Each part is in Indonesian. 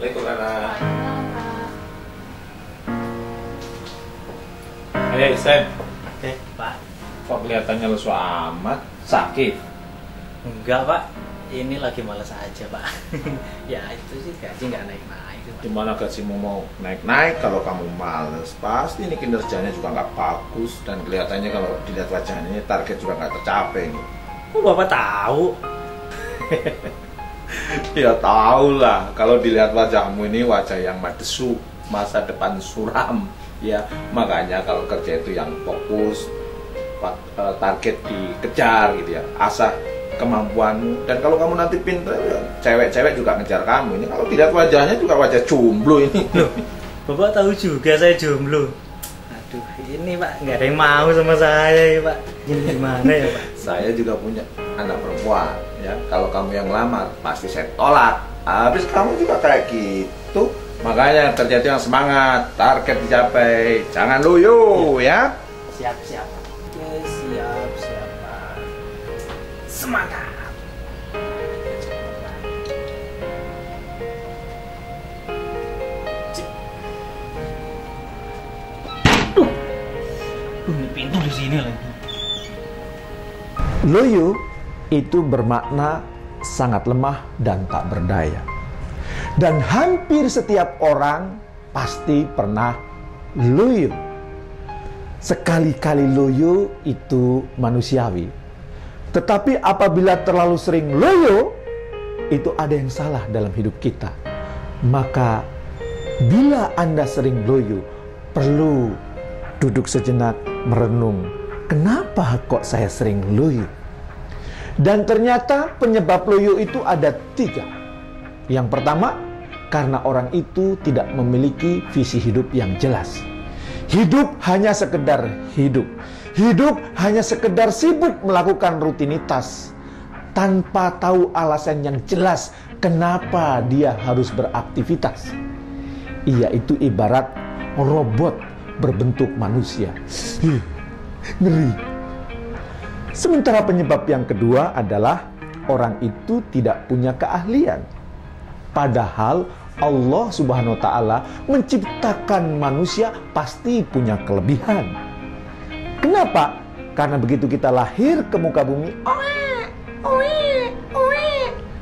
Waalaikumsalam. Hei Sam, Pak. kok kelihatannya lesu amat? Sakit? Enggak, Pak. Ini lagi malas aja, Pak. Ya itu sih gaji nggak naik-naik, Pak. Gimana gajimu mau naik-naik kalau kamu males? Pasti ini kinerjanya juga nggak bagus dan kelihatannya kalau dilihat wajahnya ini target juga nggak tercapai nih. Kok Bapak tahu? Ya tahu lah, kalau dilihat wajahmu ini wajah yang madesu, masa depan suram. Ya makanya kalau kerja itu yang fokus, target dikejar gitu ya, asah kemampuanmu. Dan kalau kamu nanti pintar, ya, cewek-cewek juga ngejar kamu. Ini kalau dilihat wajahnya juga wajah jomblo ini. Loh, Bapak tahu juga saya jomblo. Aduh, ini Pak, nggak ada yang mau sama saya ya, Pak. Ini gimana ya, Pak? Saya juga punya anak perempuan ya. Kalau kamu yang lamar pasti saya tolak. Habis kamu juga kayak gitu. Makanya kerja itu yang semangat, target dicapai, jangan loyo ya. Siap. Oke, siap, Pak. Semangat. Ini pintu di sini lagi. Loyo itu bermakna sangat lemah dan tak berdaya. Dan hampir setiap orang pasti pernah loyo. Sekali-kali loyo itu manusiawi. Tetapi apabila terlalu sering loyo, itu ada yang salah dalam hidup kita. Maka bila Anda sering loyo, perlu duduk sejenak merenung. Kenapa kok saya sering loyo? Dan ternyata penyebab loyo itu ada 3. Yang pertama, karena orang itu tidak memiliki visi hidup yang jelas. Hidup hanya sekedar hidup. Hidup hanya sekedar sibuk melakukan rutinitas tanpa tahu alasan yang jelas kenapa dia harus beraktivitas. Ia itu ibarat robot berbentuk manusia. Ngeri. Sementara penyebab yang kedua adalah orang itu tidak punya keahlian. Padahal Allah Subhanahu wa Ta'ala menciptakan manusia pasti punya kelebihan. Kenapa? Karena begitu kita lahir ke muka bumi,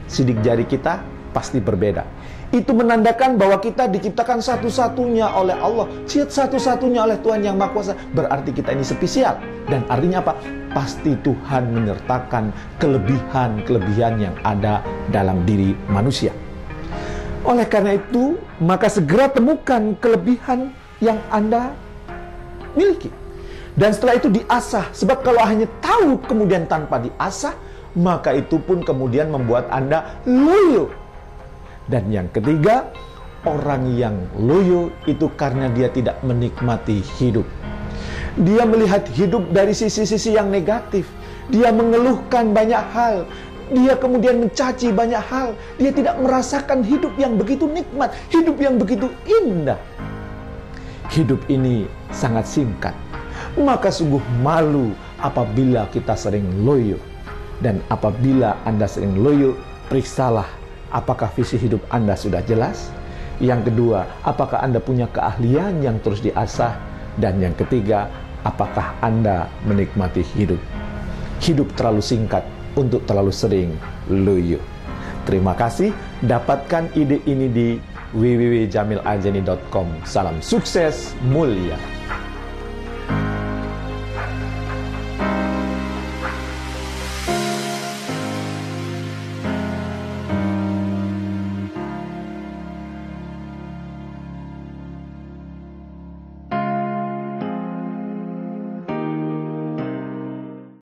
sidik jari kita pasti berbeda. Itu menandakan bahwa kita diciptakan satu-satunya oleh Allah, satu-satunya oleh Tuhan Yang Maha Kuasa. Berarti kita ini spesial. Dan artinya apa? Pasti Tuhan menyertakan kelebihan-kelebihan yang ada dalam diri manusia. Oleh karena itu, maka segera temukan kelebihan yang Anda miliki. Dan setelah itu diasah. Sebab kalau hanya tahu kemudian tanpa diasah, maka itu pun kemudian membuat Anda loyo. Dan yang ketiga, orang yang loyo itu karena dia tidak menikmati hidup. Dia melihat hidup dari sisi-sisi yang negatif. Dia mengeluhkan banyak hal. Dia kemudian mencaci banyak hal. Dia tidak merasakan hidup yang begitu nikmat, hidup yang begitu indah. Hidup ini sangat singkat. Maka sungguh malu apabila kita sering loyo. Dan apabila Anda sering loyo, periksalah apakah visi hidup Anda sudah jelas. Yang kedua, apakah Anda punya keahlian yang terus diasah. Dan yang ketiga, apakah Anda menikmati hidup. Hidup terlalu singkat untuk terlalu sering loyo. Terima kasih. Dapatkan ide ini di www.jamilaljani.com. Salam sukses mulia.